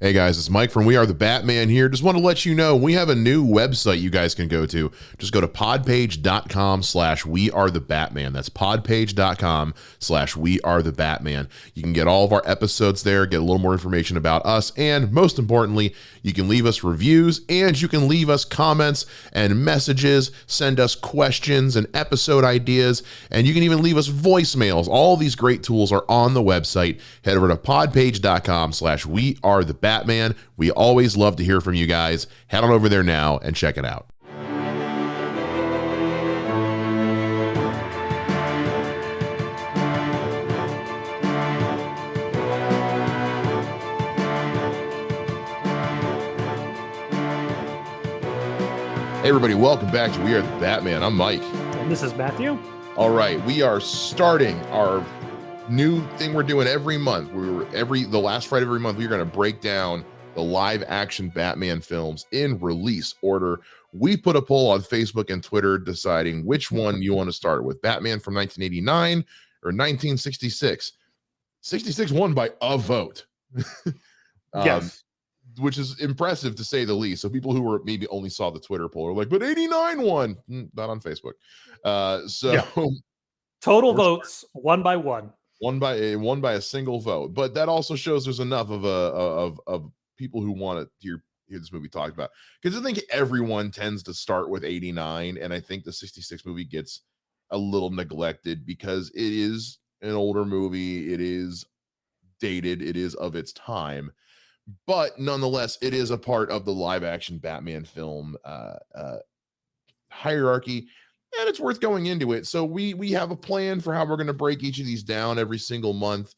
Hey guys, it's Mike from We Are the Batman here. Just want to let you know we have a new website you guys can go to. Just go to podpage.com/We Are the Batman. That's podpage.com/We Are the Batman. You can get all of our episodes there, get a little more information about us, and most importantly, you can leave us reviews and you can leave us comments and messages, send us questions and episode ideas, and you can even leave us voicemails. All these great tools are on the website. Head over to podpage.com/We Are the Batman. We always love to hear from you guys. Head on over there now and check it out. Hey everybody, welcome back to We Are the Batman. I'm Mike. And this is Matthew. All right, we are starting our new thing we're doing every month. The last Friday of every month, we're going to break down the live action Batman films in release order. We put a poll on Facebook and Twitter deciding which one you want to start with, Batman from 1989 or 1966. 66 won by a vote. Yes. Which is impressive to say the least. So people who were maybe only saw the Twitter poll are like, but 89 won. Not on Facebook. Total votes, one by one. Won by a single vote, but that also shows there's enough of people who want to hear this movie talked about, because I think everyone tends to start with 89, and I think the 66 movie gets a little neglected because it is an older movie, it is dated, it is of its time, but nonetheless it is a part of the live action Batman film hierarchy. And it's worth going into it. So we have a plan for how we're going to break each of these down every single month,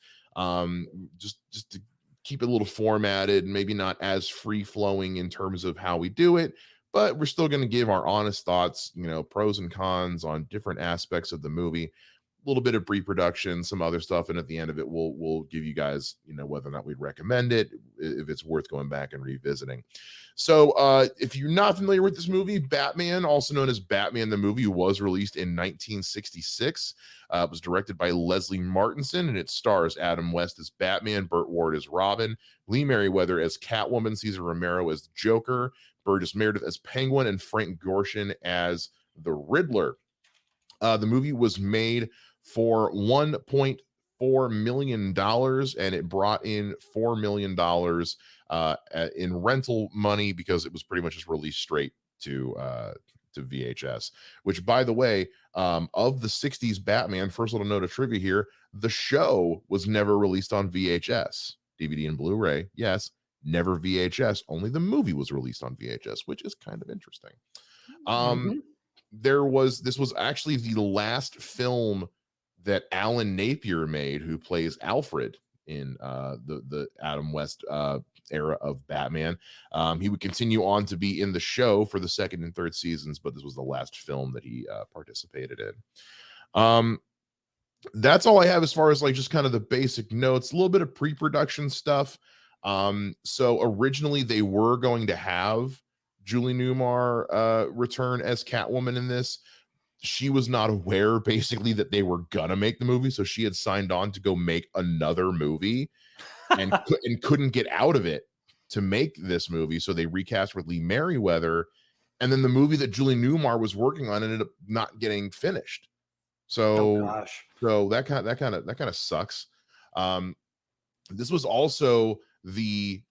just to keep it a little formatted, maybe not as free flowing in terms of how we do it, but we're still going to give our honest thoughts, pros and cons on different aspects of the movie, a little bit of pre-production, some other stuff, and at the end of it, we'll give you guys, whether or not we'd recommend it, if it's worth going back and revisiting. So if you're not familiar with this movie, Batman, also known as Batman the Movie, was released in 1966. It was directed by Leslie Martinson, and it stars Adam West as Batman, Burt Ward as Robin, Lee Merriweather as Catwoman, Cesar Romero as Joker, Burgess Meredith as Penguin, and Frank Gorshin as the Riddler. The movie was made for $1.4 million, and it brought in $4 million in rental money, because it was pretty much just released straight to VHS, which, by the way, of the 60s Batman, first little note of trivia here, the show was never released on VHS. DVD and Blu-ray, yes, never VHS. Only the movie was released on VHS, which is kind of interesting. This was actually the last film that Alan Napier made, who plays Alfred in the Adam West era of Batman. He would continue on to be in the show for the second and third seasons, but this was the last film that he participated in. That's all I have as far as like just kind of the basic notes, a little bit of pre-production stuff. So originally they were going to have Julie Newmar return as Catwoman in this. She was not aware basically that they were gonna make the movie, so she had signed on to go make another movie and couldn't get out of it to make this movie, so they recast with Lee Merriweather, and then the movie that Julie Newmar was working on ended up not getting finished. So that kind of sucks. This was also the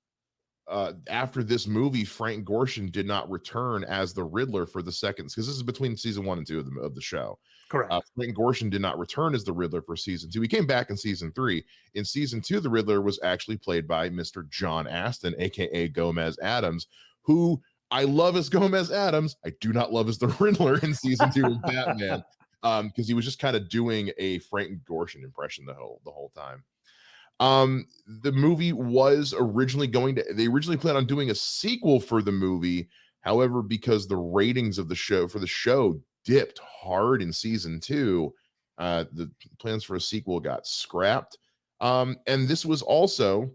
after this movie, Frank Gorshin did not return as the Riddler for the second, because this is between season 1 and 2 of the show. Correct. Frank Gorshin did not return as the Riddler for season 2. He came back in season 3. In season 2, the Riddler was actually played by Mr. John Astin, aka Gomez Adams, who I love as Gomez Adams. I do not love as the Riddler in season 2 of Batman, because he was just kind of doing a Frank Gorshin impression the whole time. The movie was originally they originally planned on doing a sequel for the movie. However, because the ratings of the show dipped hard in season 2, the plans for a sequel got scrapped. And this was also,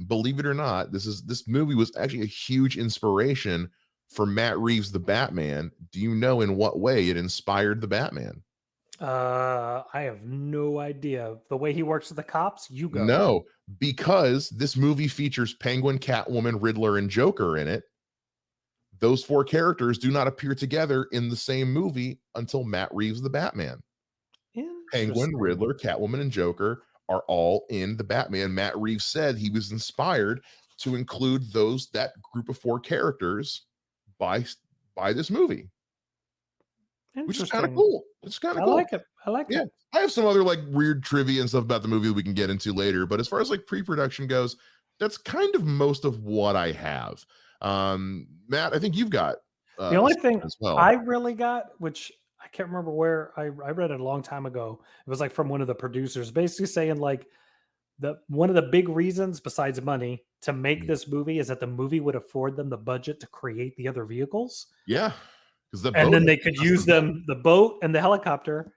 believe it or not, this movie was actually a huge inspiration for Matt Reeves' The Batman. Do you know in what way it inspired the Batman? I have no idea. The way he works with the cops, you go. No, because this movie features Penguin, Catwoman, Riddler, and Joker in it. Those four characters do not appear together in the same movie until Matt Reeves' The Batman. Penguin, Interesting. Riddler, Catwoman, and Joker are all in the Batman. Matt Reeves said he was inspired to include that group of four characters by by this movie, which is kind of Interesting. cool. It's kind of I cool. like it. I like Yeah. it. I have some other like weird trivia and stuff about the movie that we can get into later, but as far as like pre-production goes, that's kind of most of what I have. Matt, I think you've got The only something thing as well. I really got, which I can't remember where I read it a long time ago. It was like from one of the producers, basically saying like the one of the big reasons besides money to make Mm. this movie is that the movie would afford them the budget to create the other vehicles, Yeah, because the and boat then has they to be could use custom built. them, the boat and the helicopter,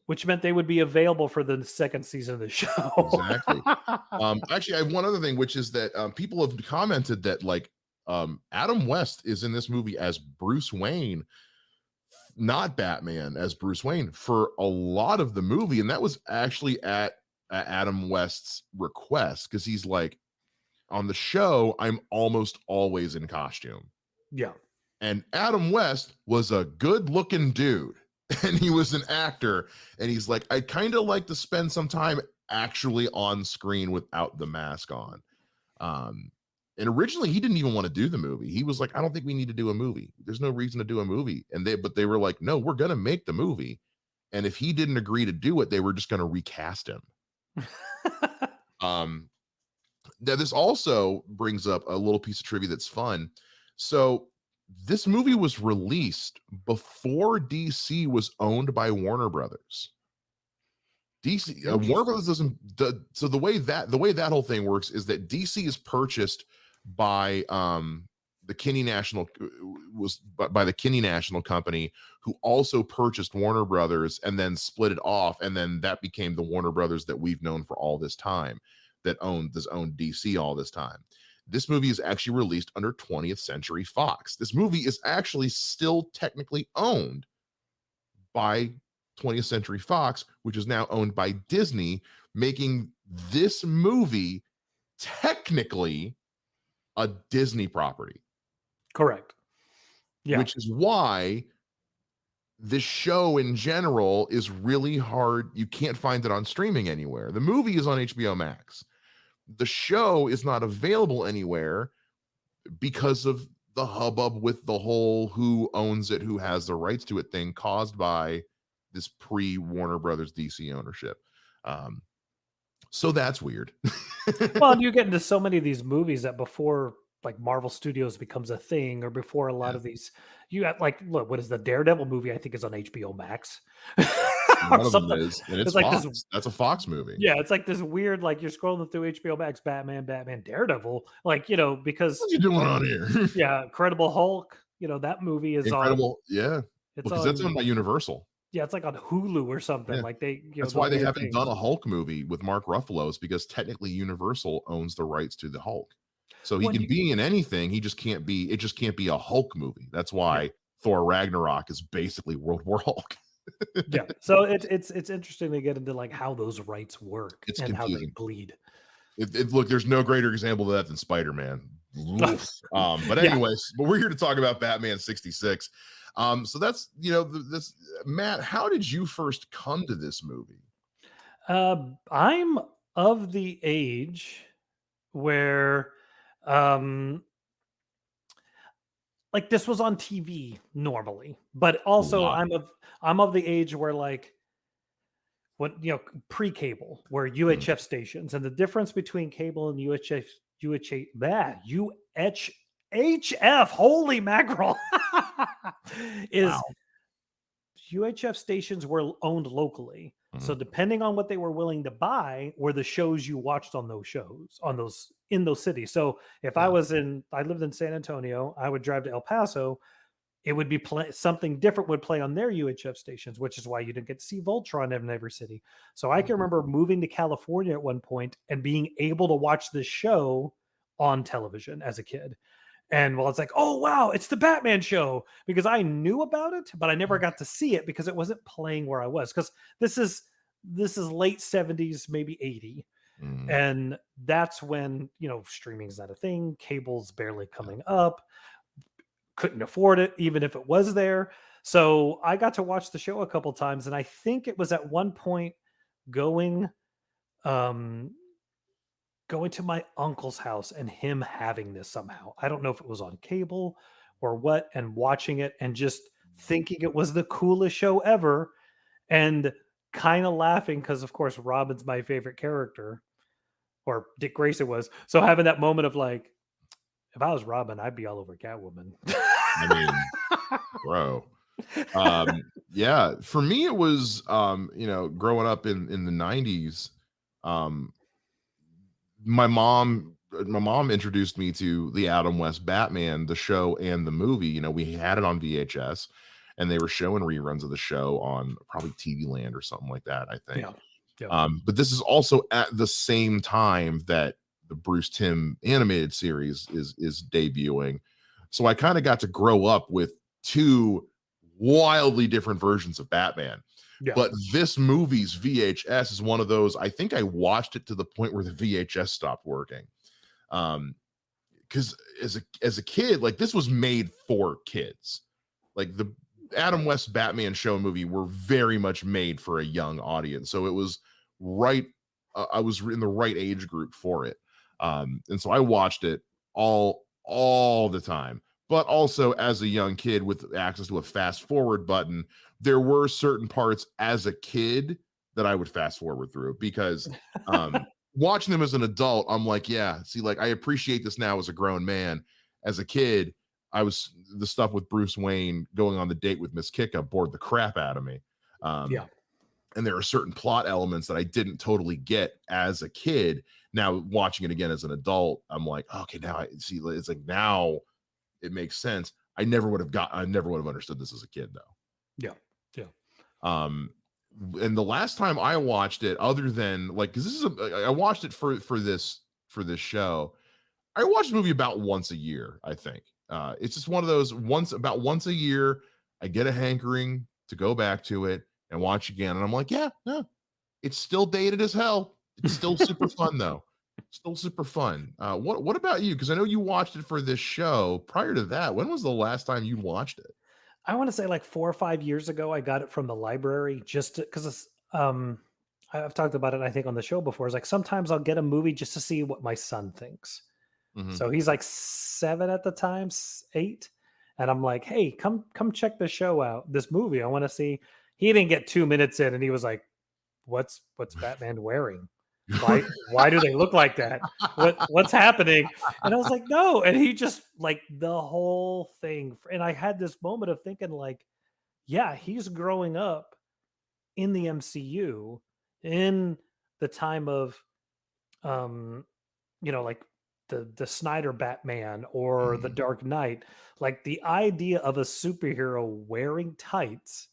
which meant they would be available for the second season of the show. Exactly. Actually, I have one other thing, which is that people have commented that like Adam West is in this movie as Bruce Wayne, not Batman, as Bruce Wayne for a lot of the movie, and that was actually at Adam West's request because he's like, on the show, I'm almost always in costume. Yeah. And Adam West was a good looking dude and he was an actor. And he's like, I kind of like to spend some time actually on screen without the mask on. Um, and originally he didn't even want to do the movie. He was like, I don't think we need to do a movie. There's no reason to do a movie. But they were like, no, we're going to make the movie. And if he didn't agree to do it, they were just going to recast him. Um, Now, this also brings up a little piece of trivia that's fun. So, this movie was released before DC was owned by Warner Brothers. DC Warner Interesting. Brothers so the way that whole thing works is that DC is purchased by the Kinney National was by the Kinney National Company, who also purchased Warner Brothers and then split it off, and then that became the Warner Brothers that we've known for all this time, that owned DC all this time. This movie is actually released under 20th Century Fox. This movie is actually still technically owned by 20th Century Fox, which is now owned by Disney, making this movie technically a Disney property, Correct. Yeah. which is why this show in general is really hard. You can't find it on streaming anywhere. The movie is on HBO Max. The show is not available anywhere because of the hubbub with the whole who owns it, who has the rights to it thing caused by this pre Warner Brothers DC ownership. So that's weird. Well, and you get into so many of these movies that before like Marvel Studios becomes a thing, or before a lot Yeah. of these, you got like, look, what is the Daredevil movie? I think is on HBO Max or One of them something. is, and it's It's like this, Fox. That's a Fox movie. yeah, it's like this weird, like you're scrolling through HBO Max, Batman, Daredevil, like because What's he doing on here? yeah, Incredible Hulk, that movie is on, Incredible. Yeah. it's Because that's on, owned by Universal. yeah, it's like on Hulu or something. Yeah. Like they, That's the why they weird haven't done things. a Hulk movie with Mark Ruffalo, is because technically Universal owns the rights to the Hulk. So he When can you, be in anything. It just can't be a Hulk movie. That's yeah. why Thor Ragnarok is basically World War Hulk. Yeah. So it's interesting to get into like how those rights work It's and how they confusing. bleed. Look, there's no greater example of that than Spider-Man. But Yeah. anyways, but we're here to talk about Batman 66. So that's this Matt, how did you first come to this movie? I'm of the age where um like this was on TV normally, but A also lot. I'm of the age where like what pre-cable where Mm, UHF stations, and the difference between cable and UHF, holy mackerel, is wow. UHF stations were owned locally. So Mhm. depending on what they were willing to buy were the shows you watched on those shows, on those in those cities. So if Yeah. I lived in San Antonio, I would drive to El Paso, it would be something different would play on their UHF stations, which is why you didn't get to see Voltron in every city. So I can Mhm. remember moving to California at one point and being able to watch this show on television as a kid. And well, it's like, oh wow, it's the Batman show because I knew about it, but I never got to see it because it wasn't playing where I was. Because this is this is late 70s, maybe 80. Mm, And that's when, streaming is not a thing, cable's barely yeah. coming up, couldn't afford it, even if it was there. So I got to watch the show a couple times, and I think it was at one point going um going to my uncle's house and him having this somehow. I don't know if it was on cable or what, and watching it and just thinking it was the coolest show ever and kind of laughing because, of course, Robin's my favorite character, or Dick Grayson was. So having that moment of like, if I was Robin, I'd be all over Catwoman. I mean, bro. Yeah, for me it was growing up in the 90s. Um, my mom introduced me to the Adam West Batman, the show and the movie. We had it on VHS and they were showing reruns of the show on probably TV Land or something like that, I think. Yeah. Yeah. But this is also at the same time that the Bruce Timm animated series is debuting. So I kind of got to grow up with two wildly different versions of Batman. Yeah. But this movie's VHS is one of those. I think I watched it to the point where the VHS stopped working. Because as a kid, like this was made for kids. Like the Adam West Batman show movie were very much made for a young audience. So it was right. I was in the right age group for it. And so I watched it all the time. But also as a young kid with access to a fast forward button, there were certain parts as a kid that I would fast forward through because watching them as an adult, I'm like, yeah, see, like I appreciate this now as a grown man. As a kid, I was the stuff with Bruce Wayne going on the date with Miss Kicka bored the crap out of me. Yeah. And there are certain plot elements that I didn't totally get as a kid. Now watching it again as an adult, I'm like, okay, now I see. It's like now it makes sense. I never would have understood this as a kid though. Yeah. Yeah. Um, and the last time I watched it, other than like, because I watched it for this show. I watch the movie about once a year, I think. It's just one of those about once a year, I get a hankering to go back to it and watch again. And I'm like, yeah, no, it's still dated as hell. It's still super fun though. Still super fun. What about you? Because I know you watched it for this show. Prior to that, when was the last time you watched it? I want to say like 4 or 5 years ago, I got it from the library just because I've talked about it, I think, on the show before. It's like sometimes I'll get a movie just to see what my son thinks. Mhm. So he's like 7 at the time, 8. And I'm like, hey, come check this show out, this movie. I want to see. He didn't get 2 minutes in and he was like, what's Batman wearing? Why do they look like that? What's happening? And I was like, no. And he just like the whole thing. And I had this moment of thinking, like, yeah, he's growing up in the MCU in the time of um, like the Snyder Batman or the Mhm. Dark Knight. Like the idea of a superhero wearing tights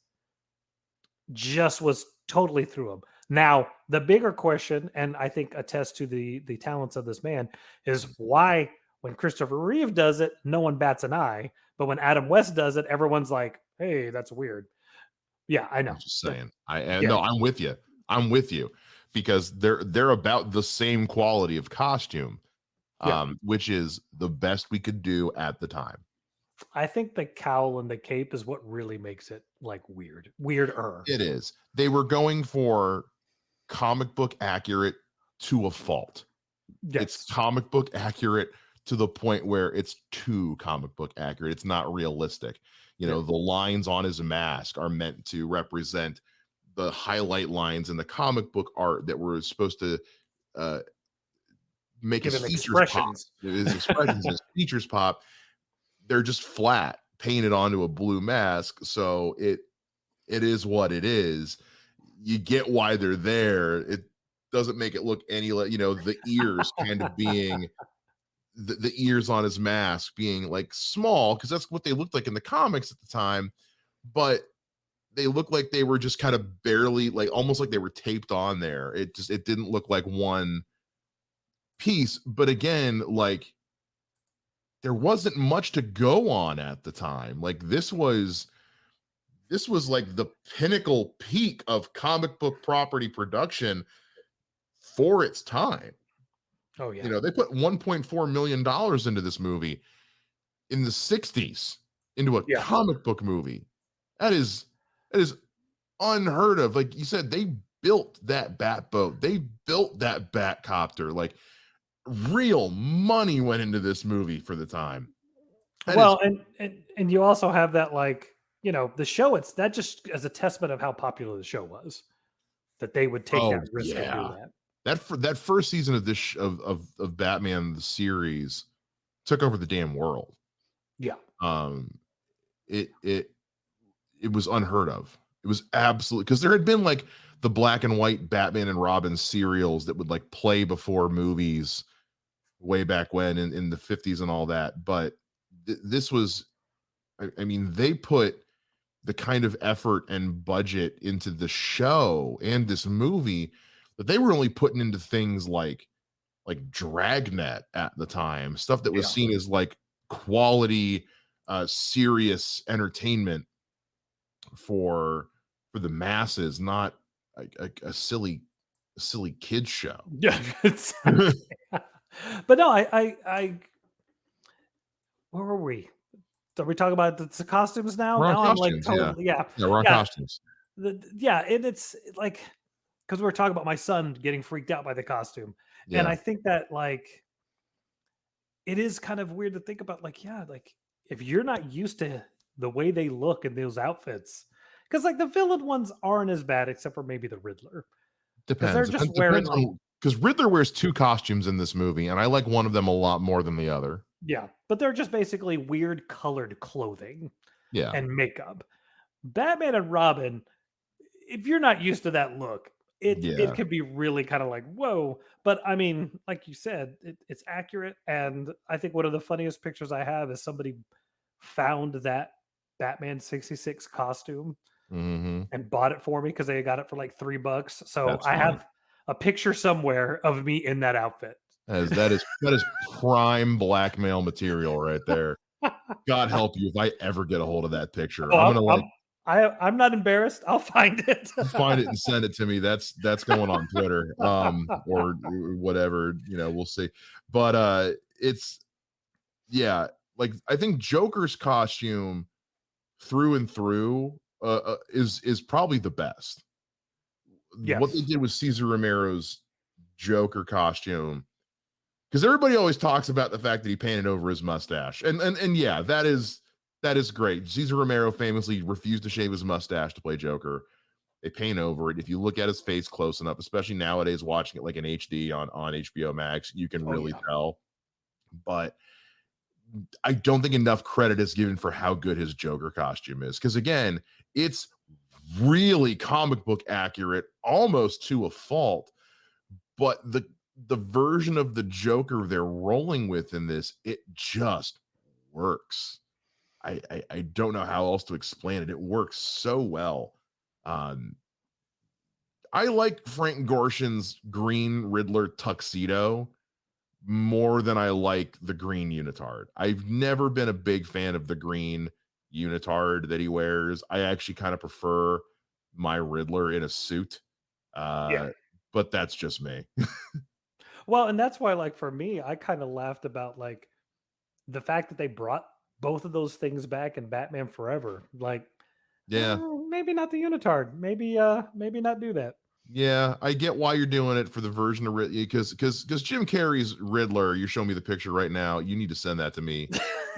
just was totally through him. Now, the bigger question, and I think attests to the talents of this man, is why when Christopher Reeve does it, no one bats an eye, but when Adam West does it, everyone's like, "Hey, that's weird." Yeah, I I'm know. just saying. Yeah, No, I'm with you. I'm with you because they're about the same quality of costume, yeah. which is the best we could do at the time. I think the cowl and the cape is what really makes it like weird, weirder. It is. They were going for comic book accurate to a fault. It's Yes. comic book accurate to the point where it's too comic book accurate. It's not realistic. Yeah. The lines on his mask are meant to represent the highlight lines in the comic book art that were supposed to uh, make Give his him features pop. expressions. His expressions, his features pop. They're just flat, painted onto a blue mask. So it is what it is. You get why they're there. It doesn't make it look any like, the ears kind of being the ears on his mask being like small because that's what they looked like in the comics at the time, but they look like they were just kind of barely like almost like they were taped on there. It didn't look like one piece. But again, like there wasn't much to go on at the time. Like this was like the pinnacle peak of comic book property production for its time. Oh You yeah. know, they put $1.4 million into this movie in the 60s into a Yeah. comic book movie. That is that is unheard of. Like you said, they built that bat boat. They built that bat copter. Like real money went into this movie for the time. That is Well, and you also have that, like, the show, it's that just as a testament of how popular the show was, that they would take oh that risk and do yeah. that. That first season of this of Batman the series took over the damn world. Yeah. Um it it it was unheard of. It was absolutely because there had been like the black and white Batman and Robin serials that would like play before movies way back when in the 50s and all that. But this was, I mean, they put the kind of effort and budget into the show and this movie that they were only putting into things like Dragnet at the time, stuff that was Yeah. seen as like quality, serious entertainment for for the masses, not a silly kids show. Yeah, exactly. But no, where were we? Are we talking about the costumes now? We're on Now I'm like costumes, yeah. totally, yeah. Yeah, we're on Yeah. costumes. Yeah, and it's like, because we are talking about my son getting freaked out by the costume. And Yeah. I think that, like, it is kind of weird to think about, like, yeah, like, if you're not used to the way they look in those outfits, because like the villain ones aren't as bad except for maybe the Riddler, because they're Depends. just wearing Depends like, on because Riddler wears 2 costumes in this movie, and I like one of them a lot more than the other. yeah, but they're just basically weird colored clothing Yeah. and makeup. Batman and Robin, if you're not used to that look, it Yeah. can be really kind of like, whoa. But I mean, like you said, it's accurate. And I think one of the funniest pictures I have is somebody found that Batman 66 costume Mhm. and bought it for me because they got it for like $3. So That's I funny. have a picture somewhere of me in that outfit. That is prime blackmail material right there. God help you if I ever get a hold of that picture. Oh, I'm gonna, like, I'm not embarrassed. I'll find it. you find it and send it to me. That's going on Twitter, or whatever, we'll see. But, it's yeah, like, I think Joker's costume through and through, is probably the best. What they Yes. did with Cesar Romero's Joker costume, because everybody always talks about the fact that he painted over his mustache, and yeah, that is great. Cesar Romero famously refused to shave his mustache to play Joker. They paint over it. If you look at his face close enough, especially nowadays, watching it like in HD on HBO Max, you can Oh really yeah. tell. But I don't think enough credit is given for how good his Joker costume is. Because again, it's really comic book accurate, almost to a fault. But the version of the Joker they're rolling with in this, it just works. I don't know how else to explain it. It works so well. Um, I like Frank Gorshin's green Riddler tuxedo more than I like the green unitard. I've never been a big fan of the green unitard that he wears. I actually kind of prefer my Riddler in a suit. Yeah. Uh, but that's just me. Well, and that's why, like, for me, I kind of laughed about like the fact that they brought both of those things back in Batman Forever. Like, Yeah. maybe not the unitard. Maybe not do that. Yeah, I get why you're doing it for the version of Riddler because Jim Carrey's Riddler, you're showing me the picture right now. You need to send that to me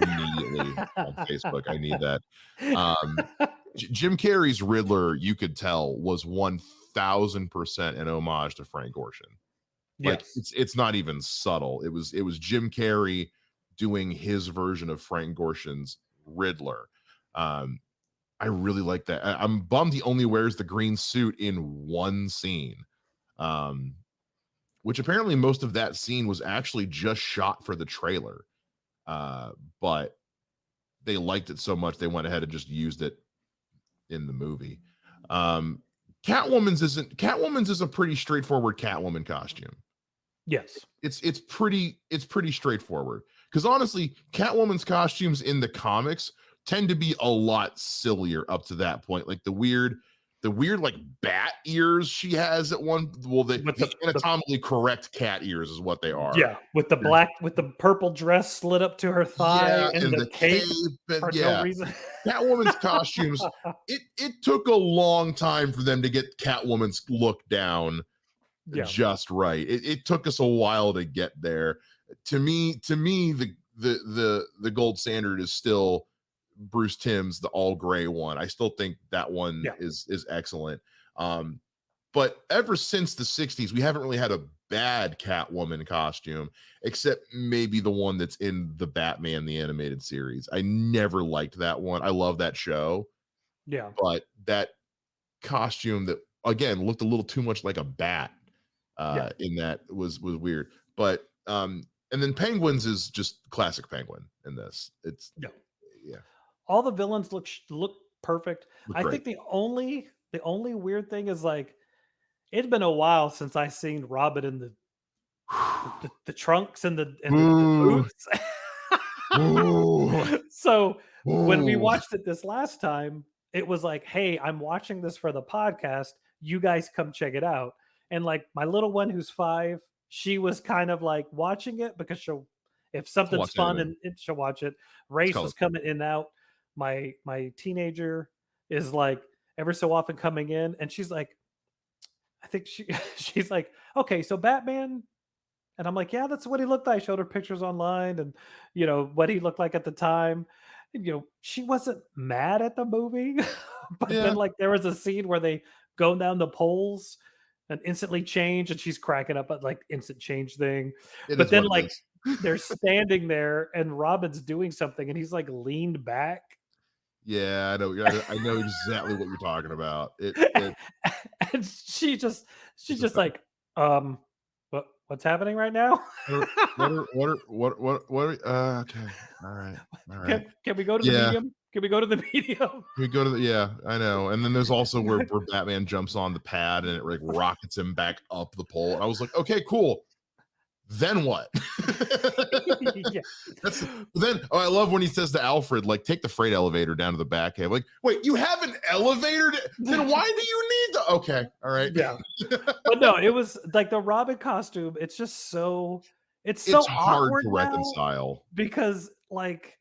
immediately on Facebook. I need that. Um, Jim Carrey's Riddler, you could tell, was 1000% an homage to Frank Gorshin. Like Yes. it's not even subtle. It was Jim Carrey doing his version of Frank Gorshin's Riddler. Um, I really like that. I'm bummed he only wears the green suit in one scene, um, which apparently most of that scene was actually just shot for the trailer. Uh, but they liked it so much they went ahead and just used it in the movie. Um, Catwoman's is a pretty straightforward Catwoman costume. Yes. It's pretty straightforward. Because honestly, Catwoman's costumes in the comics tend to be a lot sillier up to that point. Like the weird like bat ears she has at one. Well, With the the anatomically correct cat ears is what they are. Yeah, with the black with the purple dress slid up to her thigh Yeah, and and the the cape cape, and for no yeah, reason. Catwoman's costumes. It took a long time for them to get Catwoman's look down Yeah, just right. It took us a while to get there. To me, the gold standard is still Bruce Timm's the all gray one. I still think that one yeah, is excellent. Um, but ever since the 60s, we haven't really had a bad Catwoman costume, except maybe the one that's in the Batman the animated series. I never liked that one. I love that show, yeah, but that costume that again looked a little too much like a bat yeah, in that was weird. But and then Penguins is just classic Penguin in this. It's yeah. yeah, All the villains look perfect. look I great. think the only weird thing is like it's been a while since I seen Robin in the trunks and the Boo, boots. boo, So when we boo. watched it this last time, it was like, hey, I'm watching this for the podcast. You guys come check it out. And like my little one who's 5, she was kind of like watching it because if I'll something's watch fun anything. and she'll watch it. It's Race was colorful. coming in and out. My teenager is like ever so often coming in and she's like, I think she's like, okay, so Batman, and I'm like, yeah, that's what he looked like. I showed her pictures online and, what he looked like at the time. And, she wasn't mad at the movie, but then Yeah, like there was a scene where they go down the poles and instantly change, and she's cracking up at like instant change thing. it But is then what it like is. they're standing there and Robin's doing something and he's like leaned back. Yeah, I know exactly what you're talking about. And she's It's a just thing. like, what's happening right now? Okay. All right. All right. Can we go to the Yeah. medium? Can we go to the medium? We go to the yeah, I know. And then there's also where Batman jumps on the pad and it like rockets him back up the pole. And I was like, okay, cool. Then what? Yeah. That's then oh, I love when he says to Alfred, like, take the freight elevator down to the back cave. Like, wait, you have an elevator? Then why do you need the okay, all right. Yeah. But no, it was like the Robin costume, it's It's so hard awkward to now reconcile. because like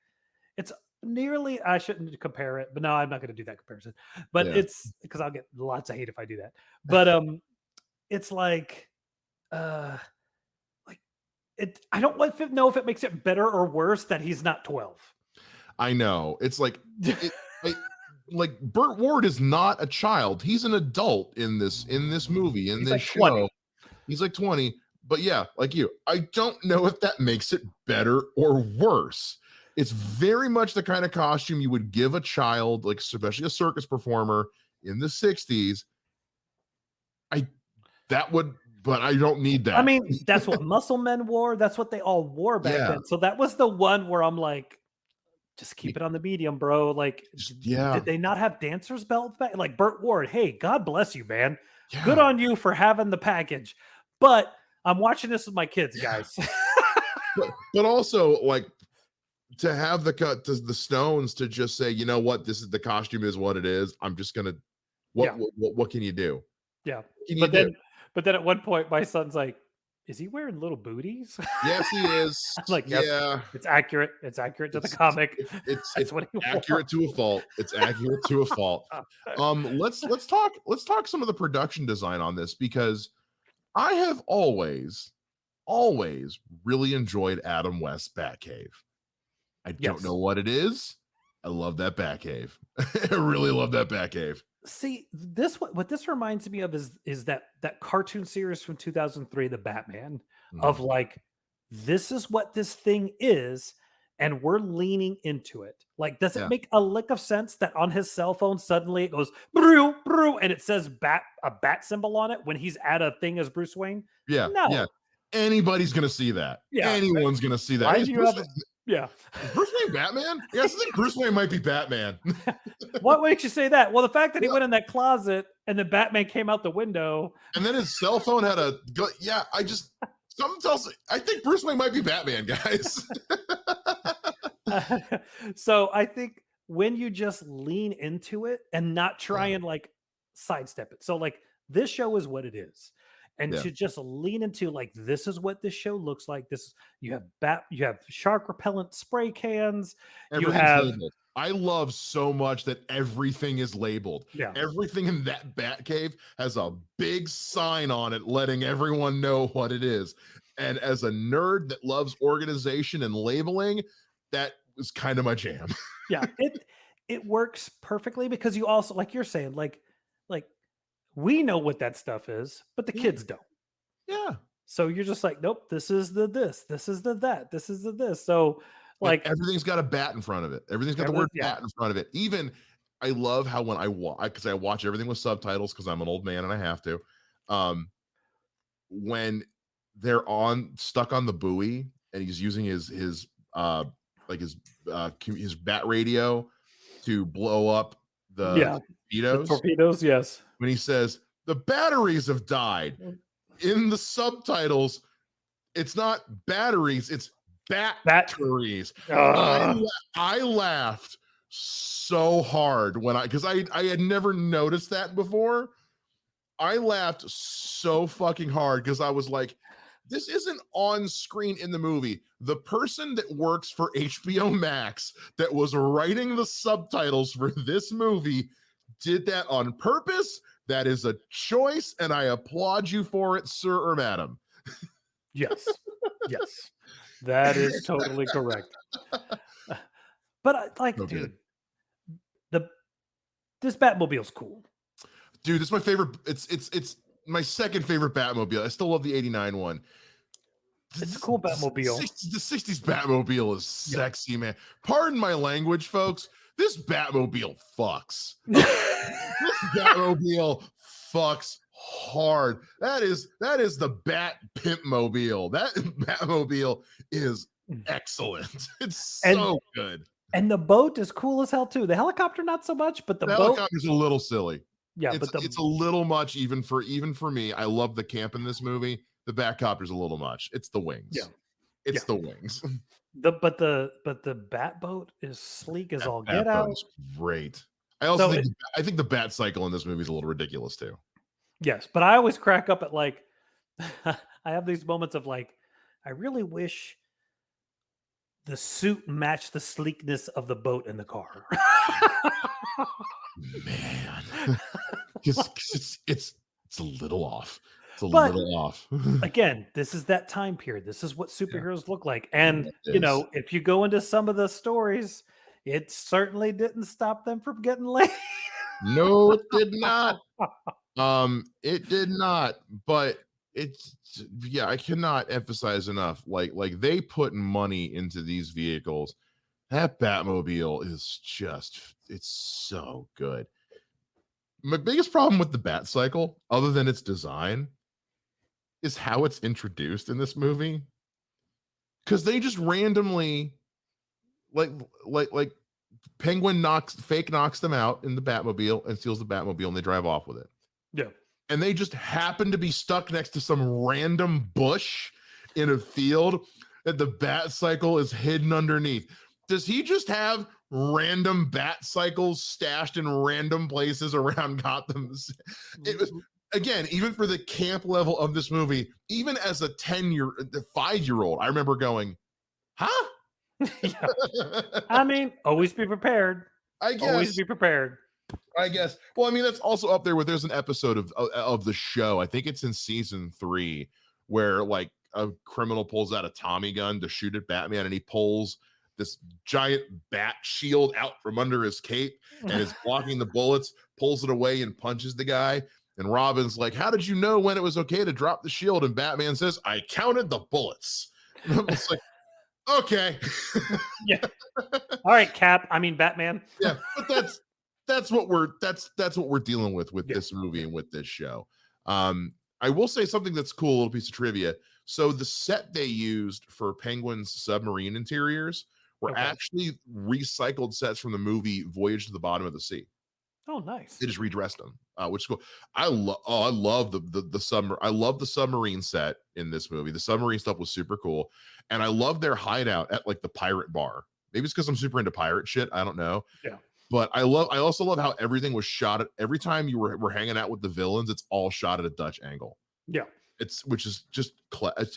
it's nearly I shouldn't compare it, but no, I'm not gonna do that comparison. But Yeah. it's because I'll get lots of hate if I do that. But it's uh like I don't know if it makes it better or worse that he's not 12. I know. It's like I, like Burt Ward is not a child. He's an adult in this movie, in He's this like 20. show. He's like 20. But yeah, like you, I don't know if that makes it better or worse. It's very much the kind of costume you would give a child, like especially a circus performer in the 60s. I that would, but I don't need I that. mean, that's what muscle men wore. That's what they all wore back Yeah. then. So that was the one where I'm like, just keep it on the medium, bro. Like, Yeah. did they not have dancers belts back? Like Burt Ward, hey, God bless you, man. Good Yeah. on you for having the package. But I'm watching this with my kids, Yeah. guys. But also like to have the Stones to just say, you know what, this is the costume is what it is. I'm just gonna Yeah, what can you do? yeah. What can you But do? then, but then at one point, my son's like, "Is he wearing little booties?" Yes, he is. I'm like, "Yes, Yeah, it's accurate. It's accurate to the it's comic. it's That's what he wore." accurate to a fault. It's accurate to a fault. Let's talk some of the production design on this because I have always really enjoyed Adam West's Batcave. I don't know Yes. what it is. I love that Batcave. I really love that Batcave. See, what this reminds me of is that cartoon series from 2003, The Batman, of Mhm. like, this is what this thing is, and we're leaning into it. Like, does it Yeah, make a lick of sense that on his cell phone suddenly it goes brew brew and it says bat symbol on it when he's at a thing as Bruce Wayne? yeah, yeah. No. Anybody's gonna see that. Yeah. Anyone's gonna see that. Why do you have a yeah. Is Bruce Wayne Batman? Yes, I think Bruce Wayne might be Batman. What makes you say that? Well, the fact that he Yeah. went in that closet and the Batman came out the window. And then his cell phone had yeah, I just something tells I think Bruce Wayne might be Batman, guys. So I think when you just lean into it and not try Yeah. and like sidestep it. So like this show is what it is. And Yeah. to just lean into like this is what this show looks like. This you have shark repellent spray cans, you Everything's have labeled. I love so much that everything is labeled. yeah, Everything in that bat cave has a big sign on it letting everyone know what it is. And as a nerd that loves organization and labeling, that was kind of my jam. yeah, it works perfectly because you also like you're saying like we know what that stuff is, but the Yeah. kids don't. Yeah. So you're just like, nope, this is the this is the that, this is the this. So And like everything's got a bat in front of it. Everything's got the everything, word yeah, bat in front of it. Even I love how when I watch because I watch everything with subtitles because I'm an old man and I have to. Um, when they're on stuck on the buoy and he's using like his bat radio to blow up the yeah, the torpedoes torpedoes, yes. when he says the batteries have died in the subtitles it's not batteries it's That batteries. I ugh, I laughed so hard when I had never noticed that before. I laughed so fucking hard because I was like, this isn't on screen in the movie. The person that works for HBO Max that was writing the subtitles for this movie did that on purpose. That is a choice, and I applaud you for it, sir or madam. yes, yes. That is totally correct. But I like, So good. dude, the this Batmobile's cool. Dude, this is my favorite. It's my second favorite Batmobile. I still love the 89 one. It's a cool Batmobile. The 60s Batmobile is Yeah. sexy, man. Pardon my language, folks. This Batmobile fucks. Okay? This Batmobile fucks hard. That is the Bat Pimp Mobile. That Batmobile is excellent. It's and so good. and the boat is cool as hell too. The helicopter not so much, but the The boat, helicopter's a little silly. yeah, but the It's a little much even for me. I love the camp in this movie. The Batcopter's a little much. It's the yeah, wings. yeah. It's the wings. The bat boat is sleek as That all get Batboat out. is great. I also So think it I think the Bat cycle in this movie is a little ridiculous too. yes, but I always crack up at like I have these moments of like, I really wish the suit matched the sleekness of the boat in the car. Man, because it's a little off. It's a But little off. again, this is that time period. This is what Yeah, superheroes look like. yeah, And, it is. if you go into some of the stories, it certainly didn't stop them from getting laid. No, it did not. It did not, but it's yeah, I cannot emphasize enough. Like they put money into these vehicles. That Batmobile is just it's so good. My biggest problem with the Bat cycle, other than its design, is how it's introduced in this movie. Because they just randomly like like Penguin knocks them out in the Batmobile and steals the Batmobile and they drive off with it. Yeah. And they just happen to be stuck next to some random bush in a field that the bat cycle is hidden underneath. Does he just have random bat cycles stashed in random places around Gotham? It was again, even for the camp level of this movie, even as a 5-year-old, I remember going, huh? Yeah. I mean, always be prepared. I Always guess be prepared. I guess. Well, I mean, that's also up there where there's an episode of the show. I think it's in season 3 where like a criminal pulls out a Tommy gun to shoot at Batman, and he pulls this giant bat shield out from under his cape and is blocking the bullets, pulls it away and punches the guy. And Robin's like, "How did you know when it was okay to drop the shield?" And Batman says, "I counted the bullets." And I'm just like, okay. Yeah. All right, Cap. I mean, Batman. Yeah, but that's what we're dealing with Yeah. this movie and with this show. I will say something that's cool, a little piece of trivia. So the set they used for Penguin's submarine interiors were Okay. actually recycled sets from the movie Voyage to the Bottom of the Sea. Oh, nice. They just redressed them, which is cool. I love the summer. I love the submarine set in this movie. The submarine stuff was super cool, and I love their hideout at like the pirate bar Maybe it's because I'm super into pirate shit. I don't know. Yeah. But I also love how everything was shot at every time were hanging out with the villains, it's all shot at a Dutch angle. Yeah. It's which is just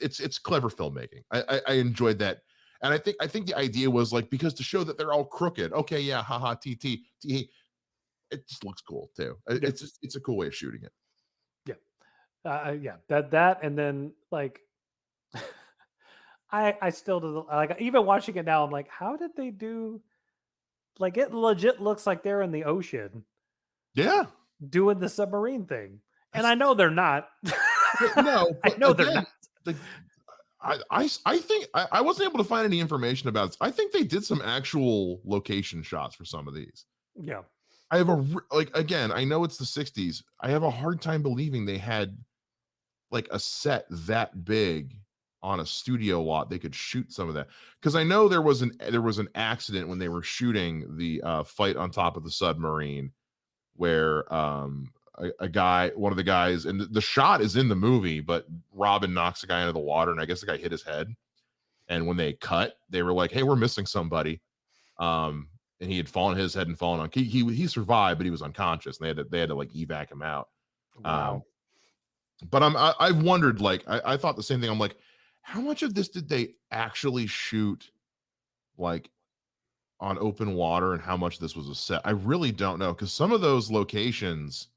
it's clever filmmaking. I enjoyed that. And I think the idea was like because to show that they're all crooked. Okay, yeah, haha, t. It just looks cool too. Yeah. It's a cool way of shooting it. Yeah. Yeah. That and then like I still do like even watching it now, I'm like, how did they do like it legit looks like they're in the ocean Yeah. doing the submarine thing. And That's I know they're not. no, I but know they're again, not. the I think I wasn't able to find any information about this. I think they did some actual location shots for some of these. Yeah. I have like again, I know it's the 60s. I have a hard time believing they had like a set that big on a studio lot they could shoot some of that because I know there was an accident when they were shooting the fight on top of the submarine where a guy, one of the guys, and the shot is in the movie, but Robin knocks the guy into the water, and I guess the guy hit his head. And when they cut, they were like, "Hey, we're missing somebody." And he had fallen, his head and fallen on. He survived, but he was unconscious, and they had to like evac him out. Um, Wow. but I've wondered, like, I thought the same thing. I'm like, how much of this did they actually shoot, like on open water, and how much this was a set? I really don't know because some of those locations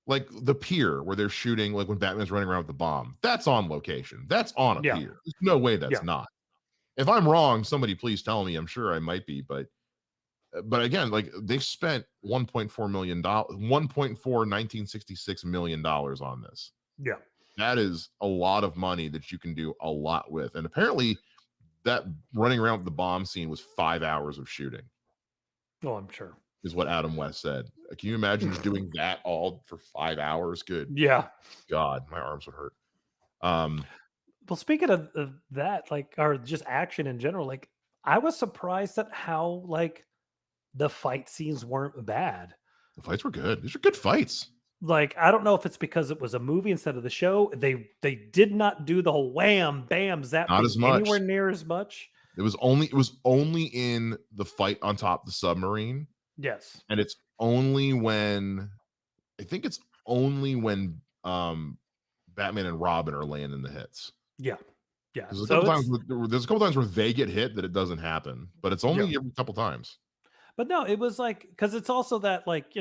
like the pier where they're shooting, like when Batman's running around with the bomb, that's on location. That's on a Yeah. pier. There's no way that's Yeah. not. If I'm wrong, somebody please tell me. I'm sure I might be, but again, like they spent 1.4 million dollars, 1.4 $1966 million on this. Yeah. That is a lot of money that you can do a lot with. And apparently, that running around with the bomb scene was 5 hours of shooting, Oh, I'm sure. is what Adam West said. Can you imagine just doing that all for 5 hours? Good Yeah. God, my arms would hurt. Um, Well, speaking of that, like, or just action in general, like, I was surprised at how like the fight scenes weren't bad. the fights were good. These are good fights. Like, I don't know if it's because it was a movie instead of the show. They did not do the whole wham, bam, zap Not thing as much. anywhere near as much. It was only in the fight on top of the submarine, Yes. and it's only when I think it's only when Batman and Robin are landing the hits. Yeah. Yeah. There's a So couple times it's there's a couple times where they get hit that it doesn't happen, but it's yeah. only every couple times. But no, it was like because it's also that like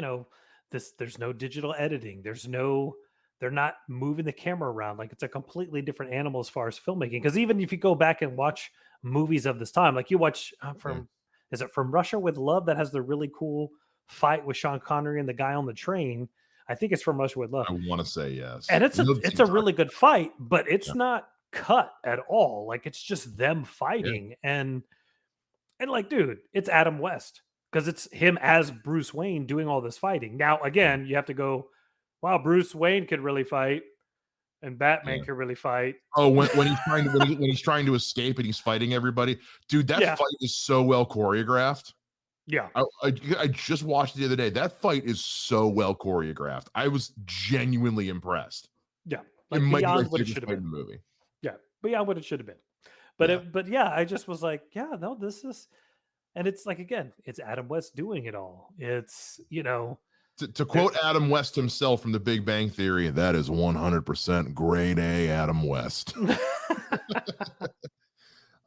there's no digital editing. They're not moving the camera around. Like it's a completely different animal as far as filmmaking. Because even if you go back and watch movies of this time, like you watch Yeah. from is it From Russia with Love that has the really cool fight with Sean Connery and the guy on the train. I think it's From Russia with Love, I want to say yes. and I know the it's scene a you're talking really good fight, but about. it's not cut at all. Like it's just them Yeah. fighting and like, dude, it's Adam West because it's him as Bruce Wayne doing all this fighting. Now, Yeah. again, you have to go, wow, Bruce Wayne could really fight and Batman Yeah. could really fight. Oh, when he's trying to escape and he's fighting everybody, dude. That Yeah. fight is so well choreographed. Yeah. I just watched it the other day. That fight is so well choreographed. I was genuinely impressed. Yeah. It Like might be my beyond what it favorite should have fight in been. the movie. Yeah. Beyond what it should have been. Yeah. But yeah, I just was like, yeah, no, this is, and it's like, again, it's Adam West doing it all. It's, To quote Adam West himself from The Big Bang Theory, that is 100% grade A Adam West.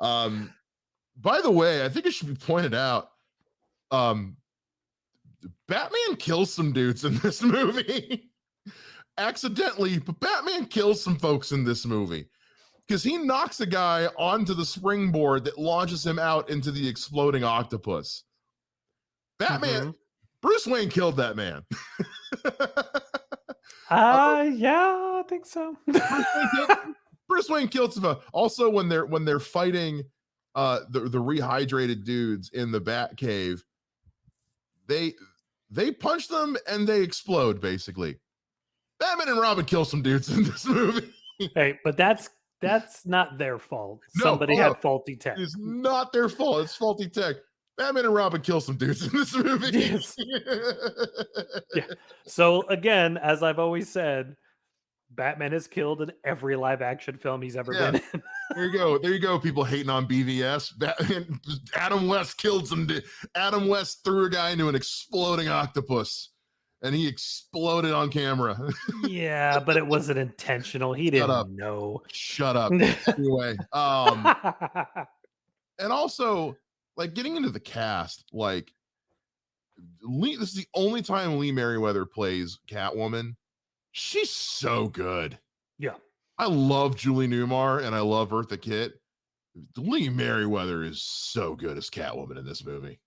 By the way, I think it should be pointed out, Batman kills some dudes in this movie. Accidentally, but Batman kills some folks in this movie because he knocks a guy onto the springboard that launches him out into the exploding octopus. Batman, Mhm. Bruce Wayne killed that man. Yeah, I think so. Bruce Wayne killed some. Also, when they're fighting the rehydrated dudes in the Bat Cave, they punch them and they explode. Basically, Batman and Robin kill some dudes in this movie. Hey, but that's not their fault. No, Somebody no, had faulty tech. it's not their fault. It's faulty tech. Batman and Robin kill some dudes in this movie. Yes. Yeah. So again, as I've always said, Batman is killed in every live action film he's ever Yeah. been in. There you go. There you go. People hating on BVS. Adam West killed some. Adam West threw a guy into an exploding octopus, and he exploded on camera. Yeah, but it wasn't intentional. He Shut up. didn't know. Shut up. Anyway, and also like getting into the cast, like this is the only time Lee Merriweather plays Catwoman. She's so good. Yeah. I love Julie Newmar and I love Eartha Kitt. Lee Merriweather is so good as Catwoman in this movie.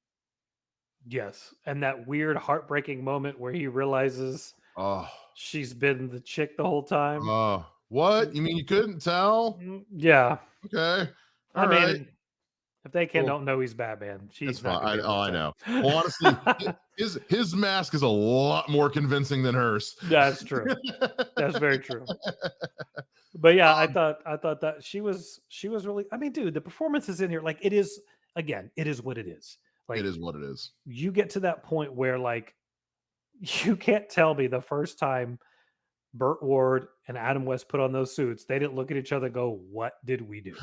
Yes. And that weird heartbreaking moment where he realizes Oh, she's been the chick the whole time. what? You mean you couldn't tell? Yeah. Okay. I All right. mean, if they Cool. don't know he's Batman, It's she's not fine. gonna be able I to know. tell. Well, honestly, his mask is a lot more convincing than hers. That's true. That's very true. But yeah, I thought that she was really, I mean, dude, the performances in here, like it is, again, it is what it is. It Like is what it is. you get to that point where like you can't tell me the first time Burt Ward and Adam West put on those suits, they didn't look at each other and go, "What did we do?"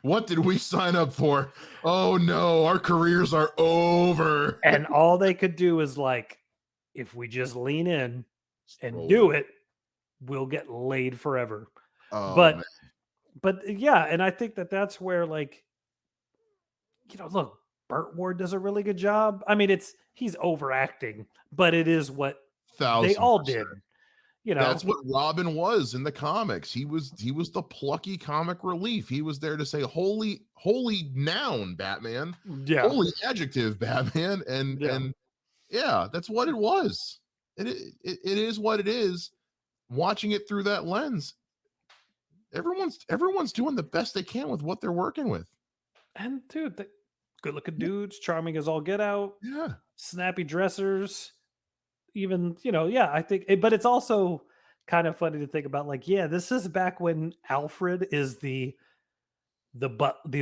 What did we sign up for? Oh no, our careers are over. And all they could do is like, if we just lean in Just and roll with do it. it, we'll get laid forever. Oh But man. yeah, and I think that that's where like, look, Burt Ward does a really good job. I mean, he's overacting, but it is what they Thousand all percent. did, you That's know. what Robin was in the comics. He was the plucky comic relief. He was there to say, holy noun, Batman, Yeah. holy adjective, Batman. Yeah. And yeah, that's what it was. It is what it is. Watching it through that lens, everyone's doing the best they can with what they're working with. And dude, the good looking dudes, charming as all get out, Yeah. snappy dressers, even, yeah, I think but it's also kind of funny to think about like, yeah, this is back when Alfred is the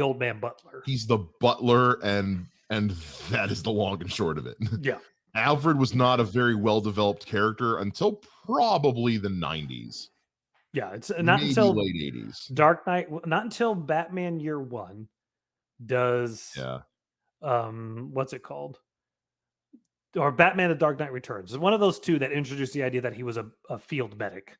old man butler. He's the butler, and that is the long and short of it. Yeah. Alfred was not a very well developed character until probably the 90s, Yeah, it's not maybe until late 80s. Not until Batman Year 1 does Yeah. what's it called? Or Batman: The Dark Knight Returns. It's one of those two that introduced the idea that he was a field medic.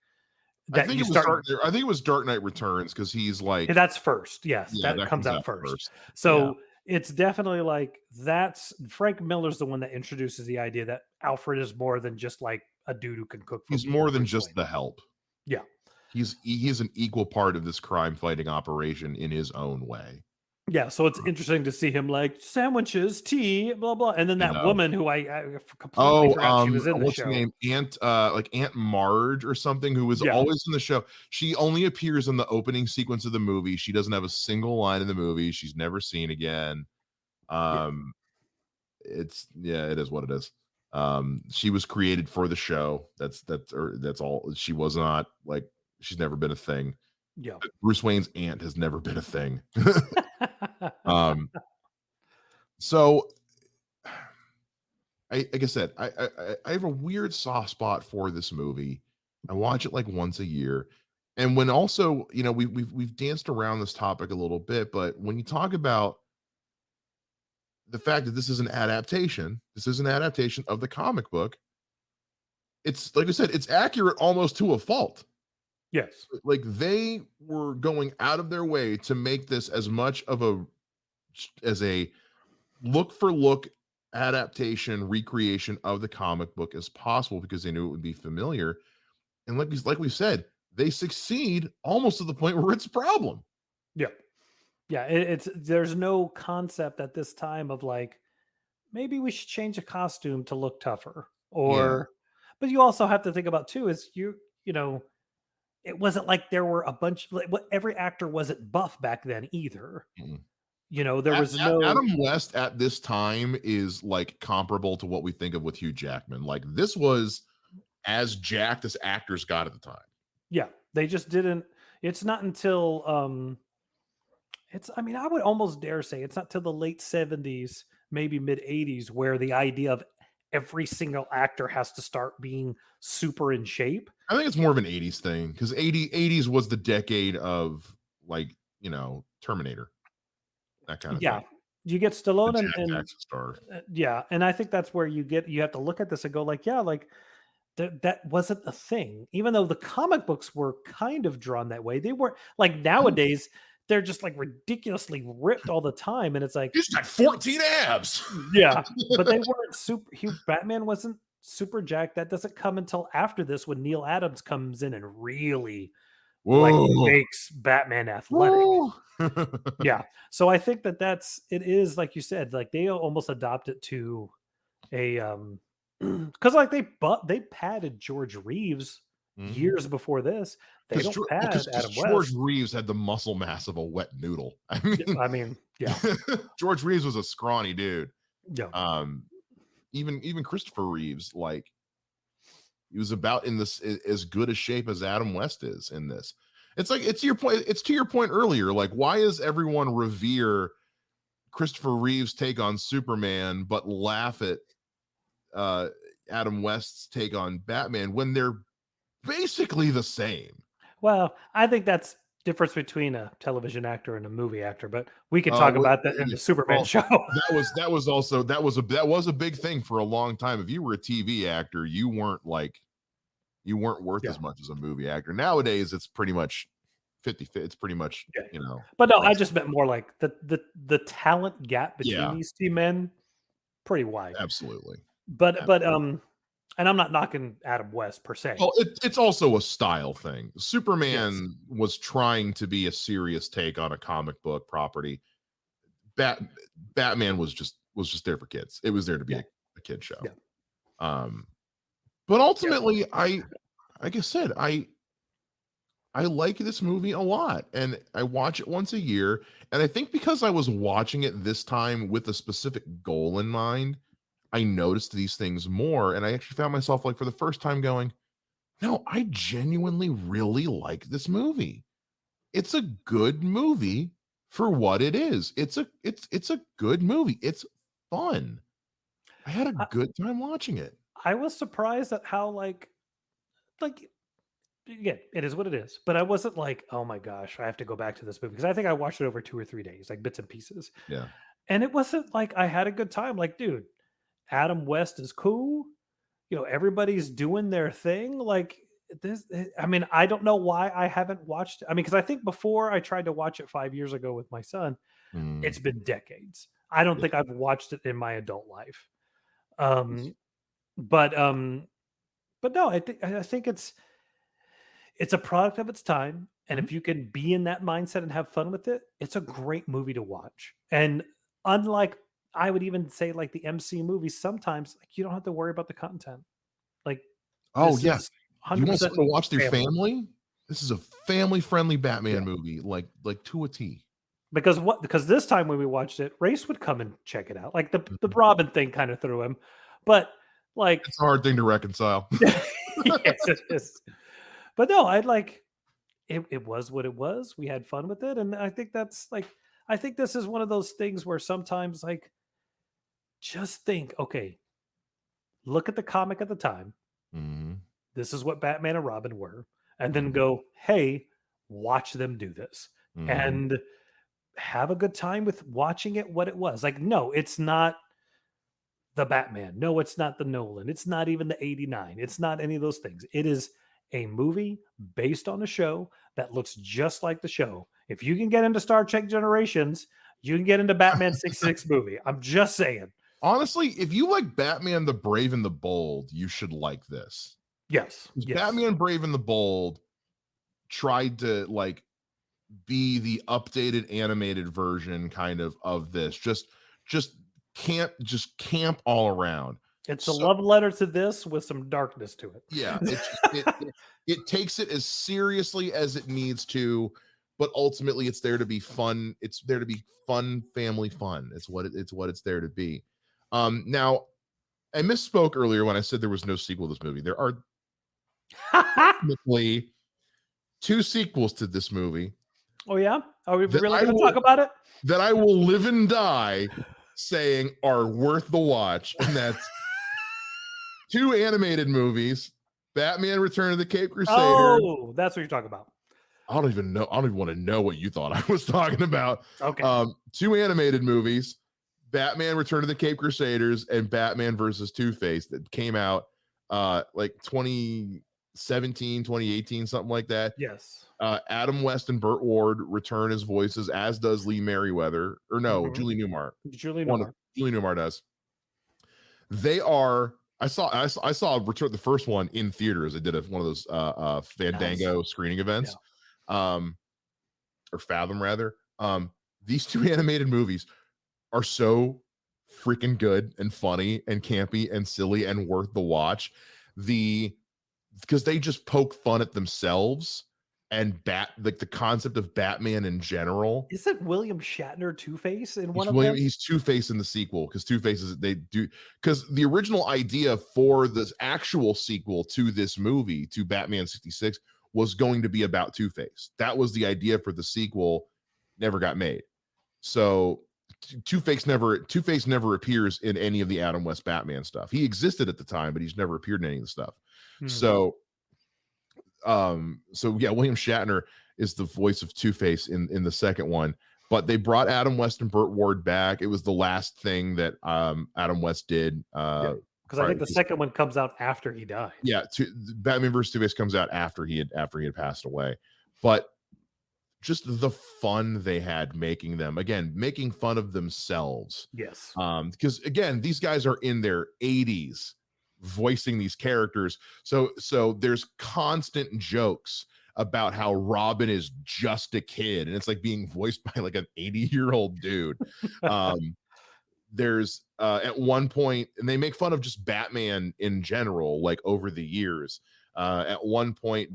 That you start I think it was Dark Knight Returns because he's Yeah, like, that's first. Yes, yeah, that that comes comes out out first. first. Yeah. So it's definitely like that's Frank Miller's the one that introduces the idea that Alfred is more than just like a dude who can cook for He's more than Bruce just Wayne. the help. Yeah. He's an equal part of this crime fighting operation in his own way. Yeah. So it's interesting to see him like sandwiches, tea, blah blah, and then You that know. woman who I completely forgot she was in the What's her show. name? Like Aunt Marge or something, who was Yeah. always in the show. She only appears in the opening sequence of the movie. She doesn't have a single line in the movie. She's never seen again. Yeah. It is what it is. She was created for the show. That's all. She was not like she's never been a thing. Yeah. Bruce Wayne's aunt has never been a thing. um, so like I said, I have a weird soft spot for this movie. I watch it like once a year. And when also, we've danced around this topic a little bit, but when you talk about the fact that this is an adaptation, of the comic book, it's like I said, it's accurate almost to a fault. Yes. Like they were going out of their way to make this as much of a look for look adaptation recreation of the comic book as possible because they knew it would be familiar. And like we said, they succeed almost to the point where it's a problem. Yeah. Yeah. It's there's no concept at this time of like maybe we should change a costume to look tougher Yeah. or but you also have to think about too is you know it wasn't like there were a bunch like what every actor wasn't buff back then either. Mm. There was no Adam West at this time is like comparable to what we think of with Hugh Jackman. Like this was as jacked as actors got at the time. yeah, they just didn't it's not until it's I mean I would almost dare say it's not till the late 70s, maybe mid 80s where the idea of every single actor has to start being super in shape. I think it's more of an 80s thing because 80s was the decade of like, Terminator, that kind of Yeah, thing. you get The Stallone Jack and Jackson star. yeah, and I think that's where you have to look at this and go like, yeah, like that wasn't a thing. Even though the comic books were kind of drawn that way, they were like nowadays they're just like ridiculously ripped all the time, and it's like, He's got 14 abs. yeah, but they weren't super. Batman wasn't super jacked. That doesn't come until after this when Neil Adams comes in and really like Whoa. makes Batman athletic. Woo. Yeah, so I think it is like you said, like they almost adopt it to a because like they padded George Reeves Mhm. years before this. They Because don't because pad Adam George West. Reeves had the muscle mass of a wet noodle. I Yeah, mean, I mean, yeah, George Reeves was a scrawny dude. yeah, Um, even Christopher Reeves, like he was about in this as good a shape as Adam West is in this. It's like it's your point. It's to your point earlier. Like, why is everyone revere Christopher Reeves' take on Superman, but laugh at uh, Adam West's take on Batman when they're basically the same? well, I think that's difference between a television actor and a movie actor, but we could Uh, talk well, about that in yeah, the Superman well, show. that was also that was a big thing for a long time. If you were a TV actor, you weren't worth Yeah, as much as a movie actor. Nowadays, it's pretty much 50. It's pretty much, yeah, you know, but no, I vice just meant more like the talent gap between yeah, these 2 men, pretty wide. absolutely. Absolutely. And I'm not knocking Adam West per Well, se. it's also a style thing. Yes. Superman was trying to be a serious take on a comic book property. Bat Batman was just there for kids. It was there to be Yeah, a kid show. yeah, Um, but yeah. ultimately, like I said, I like this movie a lot, and I watch it once a year. And I think because I was watching it this time with a specific goal in mind, I noticed these things more. And I actually found myself like for the first time going, no, I genuinely really like this movie. It's a good movie for what it is. It's a good movie. It's fun. I had a I good time watching it. I was surprised at how, like, again, it is what it is, but I wasn't like, "Oh my gosh, I have to go back to this movie," because I think I watched it over 2 or 3 days, like, bits and pieces, Yeah. and it wasn't like I had a good time, like, dude, Adam West is cool, everybody's doing their thing, like, I mean, I don't know why I haven't watched I mean, because I think before I tried to watch it 5 years ago with my son, Mm, it's been decades. I don't yeah. think I've watched it in my adult life. Um, but, um but no, I think it's a product of its time, and Mhm. if you can be in that mindset and have fun with it, it's a great movie to watch. And unlike I would even say like the MC movies, sometimes like you don't have to worry about the content. Like Oh, this yeah. is You want 100% something to watch through family. family? This is a family-friendly Yeah. Batman movie, like to a T. Because this time when we watched it, Race would come and check it out. Like the Mhm. Robin thing kind of threw him. But like It's a hard thing to reconcile. yes, it is. But no, I'd like it was what it was. We had fun with it, and I think that's like I think this is one of those things where sometimes like just think, okay, look at the comic at the time. Mhm, This is what Batman and Robin were, and then mhm, go, hey, watch them do this, mhm. and have a good time with watching it. What it was like. No, it's not the Batman. No, it's not the Nolan. It's not even the 89. It's not any of those things. It is a movie based on a show that looks just like the show. If you can get into Star Trek Generations, you can get into Batman 66 movie. I'm just saying. Honestly, if you like Batman the Brave and the Bold, you should like this. Yes. 'Cause Yes. Batman Brave and the Bold tried to, like, be the updated animated version kind of this. Just camp all around. It's a So love letter to this with some darkness to yeah, it. it's just it takes it as seriously as it needs to, but ultimately it's there to be fun. It's there to be fun family fun. It's what it's there to be. Now I misspoke earlier when I said there was no sequel to this movie. There are technically two sequels to this movie Oh, yeah? Are we that really I going to talk will about it? that I will live and die saying are worth the watch, and that's two animated movies, Batman Return of the Cape Crusader. Oh, that's what you're talking about. I don't even know. I don't even want to know what you thought I was talking about. Okay. Two animated movies, Batman Return of the Cape Crusaders and Batman versus Two-Face, that came out like 2017, 2018, something like that. Yes. Adam West and Burt Ward return as voices, as does Lee Merriweather. Or no, Mhm. Julie Newmar. Julie One of Newmar. Julie Newmar does. They are. I saw Return, the first one, in theaters. I did one of those Fandango screening events, or Fathom rather. These two animated movies are so freaking good and funny and campy and silly and worth the watch. Because they just poke fun at themselves and like the concept of Batman in general. Isn't William Shatner Two-Face in one He's of William. them? He's Two-Face in the sequel, because Two-Face is, they do, because the original idea for this actual sequel to this movie, to Batman 66, was going to be about Two-Face. That was the idea for the sequel. Never got made. So Two-Face never appears in any of the Adam West Batman stuff. He existed at the time, but he's never appeared in any of the stuff. So yeah, William Shatner is the voice of Two-Face in the second one, but they brought Adam West and Burt Ward back. It was the last thing that Adam West did. Because I think the second one comes out after he died. Yeah, Batman vs. Two-Face comes out after he had passed away. But just the fun they had making them, again, making fun of themselves. Yes. Because again, these guys are in their 80s voicing these characters. So there's constant jokes about how Robin is just a kid, and it's like being voiced by like an 80-year-old dude. There's at one point, and they make fun of just Batman in general, like over the years. At one point,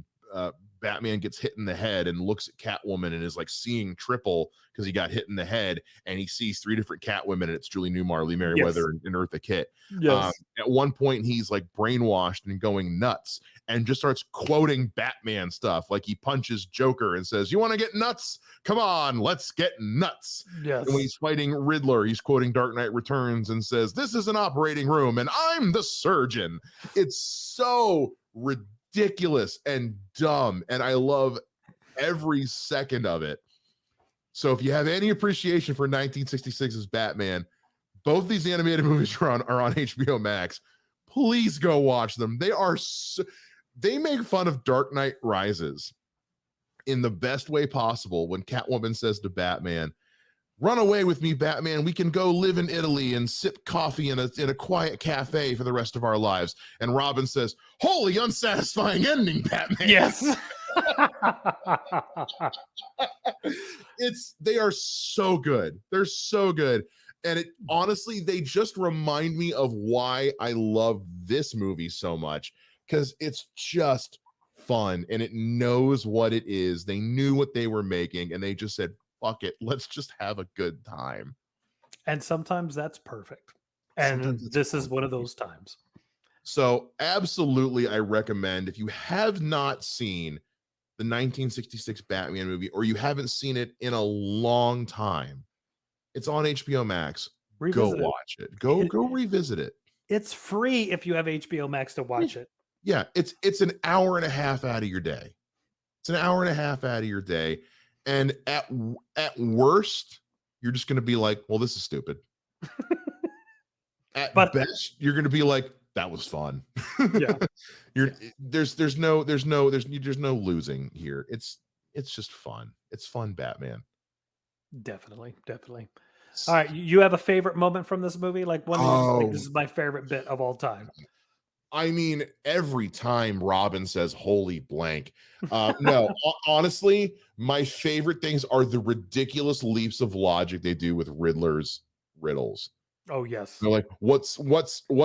Batman gets hit in the head and looks at Catwoman and is like seeing triple because he got hit in the head, and he sees three different Catwomen, and it's Julie Newmar, Lee Merriweather, and Eartha Kitt. Yes. At one point, he's like brainwashed and going nuts and just starts quoting Batman stuff. Like he punches Joker and says, "You want to get nuts? Come on, let's get nuts." Yes. And when he's fighting Riddler, he's quoting Dark Knight Returns and says, "This is an operating room and I'm the surgeon." It's so ridiculous and dumb, and I love every second of it. So if you have any appreciation for 1966's Batman, both these animated movies are on HBO Max. Please go watch them. They make fun of Dark Knight Rises in the best way possible when Catwoman says to Batman, "Run away with me, Batman. We can go live in Italy and sip coffee in a quiet cafe for the rest of our lives." And Robin says, "Holy unsatisfying ending, Batman." Yes. They are so good. They're so good. And honestly, they just remind me of why I love this movie so much, because it's just fun and it knows what it is. They knew what they were making, and they just said, "Fuck it, let's just have a good time." And sometimes that's perfect. And this is one of those times. So absolutely, I recommend, if you have not seen the 1966 Batman movie, or you haven't seen it in a long time, it's on HBO Max. Go watch it. Go revisit it. It's free if you have HBO Max to watch it. Yeah, it's an hour and a half out of your day. It's an hour and a half out of your day. And at worst, you're just going to be like, "Well, this is stupid." At best, you're going to be like, "That was fun." Yeah. There's no losing here. It's just fun. It's fun, Batman. Definitely. All right, you have a favorite moment from this movie? Like one like, this is my favorite bit of all time. I mean, every time Robin says "holy blank." No, honestly, my favorite things are the ridiculous leaps of logic they do with Riddler's riddles. Oh, yes. They're like, what's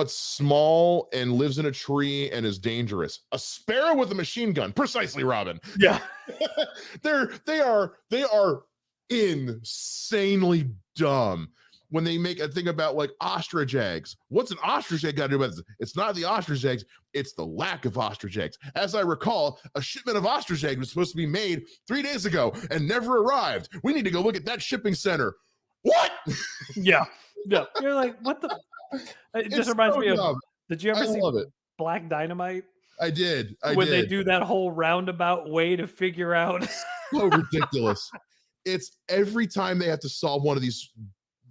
small and lives in a tree and is dangerous? A sparrow with a machine gun. Precisely, Robin. Yeah. they are insanely dumb. When they make a thing about like ostrich eggs, what's an ostrich egg got to do with this? It's not the ostrich eggs, it's the lack of ostrich eggs. As I recall, a shipment of ostrich eggs was supposed to be made 3 days ago and never arrived. We need to go look at that shipping center. What? Yeah. You're like, what the? It just reminds me of. Did you ever see? Black Dynamite? I did. When they do that whole roundabout way to figure out. So ridiculous. It's every time they have to solve one of these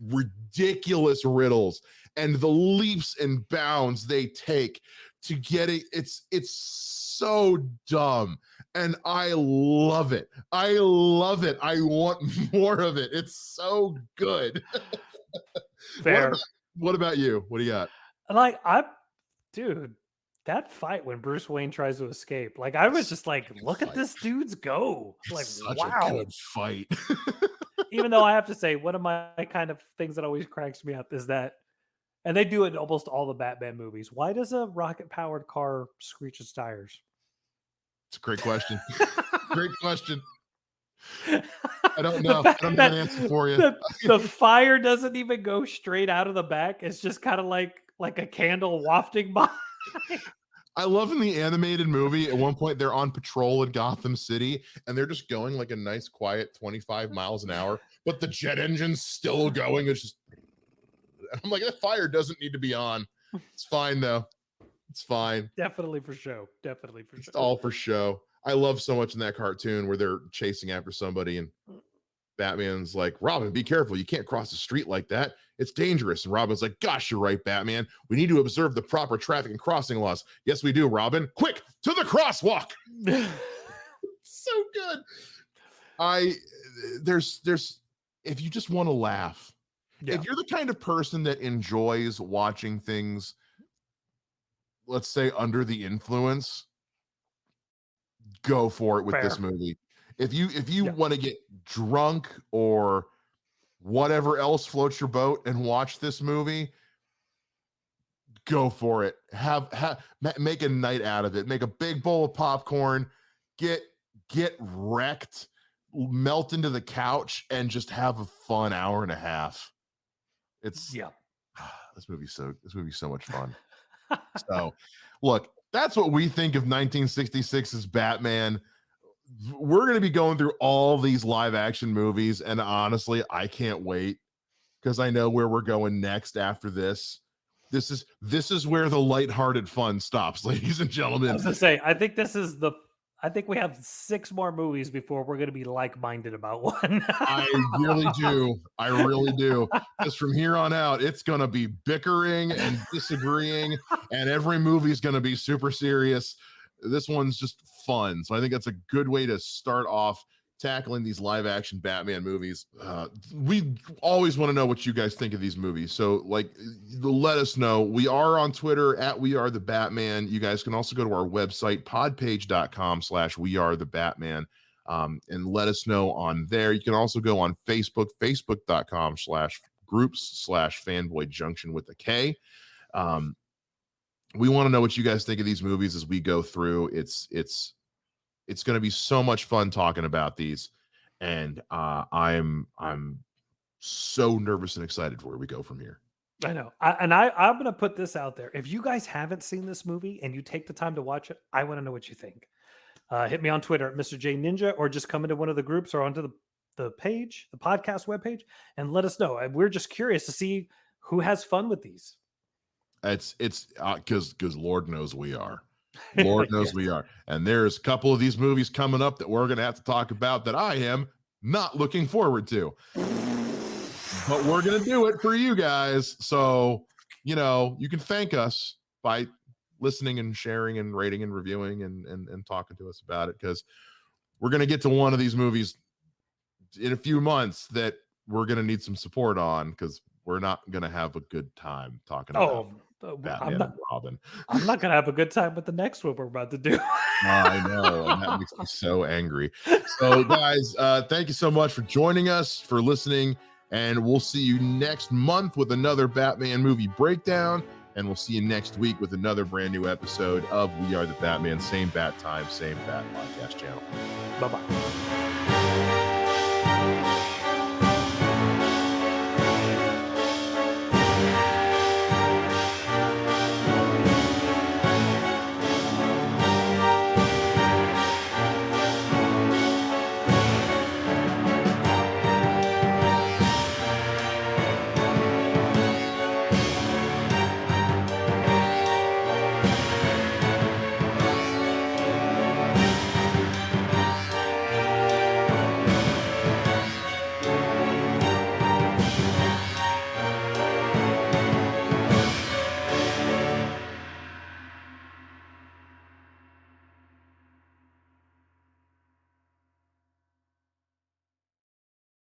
ridiculous riddles and the leaps and bounds they take to get it. It's so dumb. And I love it. I love it. I want more of it. It's so good. Fair. What about you? What do you got? Like, dude, that fight when Bruce Wayne tries to escape, like, I was just like, look at this dude's go. Like, Such wow. a good fight. Even though I have to say, one of my kind of things that always cracks me up is that, and they do it in almost all the Batman movies, why does a rocket-powered car screech its tires? It's a great question. Great question. I don't know. I don't have an answer for you. The fire doesn't even go straight out of the back. It's just kind of like a candle wafting by. I love in the animated movie, at one point they're on patrol in Gotham City and they're just going like a nice quiet 25 miles an hour, but the jet engine's still going. It's just, I'm like, that fire doesn't need to be on. It's fine though. It's fine. Definitely for show. Definitely for show. It's all for show. I love so much in that cartoon where they're chasing after somebody and Batman's like, Robin, be careful. You can't cross the street like that. It's dangerous. And Robin's like, gosh, you're right, Batman. We need to observe the proper traffic and crossing laws. Yes, we do, Robin. Quick, to the crosswalk. So good. There's if you just want to laugh, if you're the kind of person that enjoys watching things, let's say under the influence, go for it with this movie. If you want to get drunk or whatever else floats your boat and watch this movie, go for it. Make a night out of it. Make a big bowl of popcorn, get wrecked, melt into the couch, and just have a fun hour and a half. It's this movie's so much fun. So look, that's what we think of 1966's Batman. We're going to be going through all these live action movies, and honestly, I can't wait because I know where we're going next after this. This is where the lighthearted fun stops, ladies and gentlemen. I was going to say, I think we have 6 more movies before we're going to be like-minded about one. I really do. Because from here on out, it's going to be bickering and disagreeing, and every movie is going to be super serious. This one's just fun. So I think that's a good way to start off tackling these live action Batman movies. We always want to know what you guys think of these movies. So like, let us know. We are on Twitter at We Are The Batman. You guys can also go to our website, podpage.com/WeAreTheBatman, and let us know on there. You can also go on Facebook, facebook.com/groups/fanboy junction with a K. We want to know what you guys think of these movies as we go through. It's going to be so much fun talking about these, and I'm so nervous and excited for where we go from here. I know, I'm going to put this out there. If you guys haven't seen this movie and you take the time to watch it, I want to know what you think. Hit me on Twitter at Mr. J Ninja, or just come into one of the groups or onto the page, the podcast webpage, and let us know. We're just curious to see who has fun with these. It's because Lord knows we are. Lord knows we are. And there's a couple of these movies coming up that we're going to have to talk about that I am not looking forward to. But we're going to do it for you guys. So, you can thank us by listening and sharing and rating and reviewing and talking to us about it, because we're going to get to one of these movies in a few months that we're going to need some support on, because we're not going to have a good time talking about Batman and Robin. I'm not going to have a good time with the next one we're about to do. I know, and that makes me so angry. So, guys, thank you so much for joining us, for listening, and we'll see you next month with another Batman movie breakdown, and we'll see you next week with another brand new episode of We Are The Batman. Same bat time, same bat podcast channel. Bye-bye.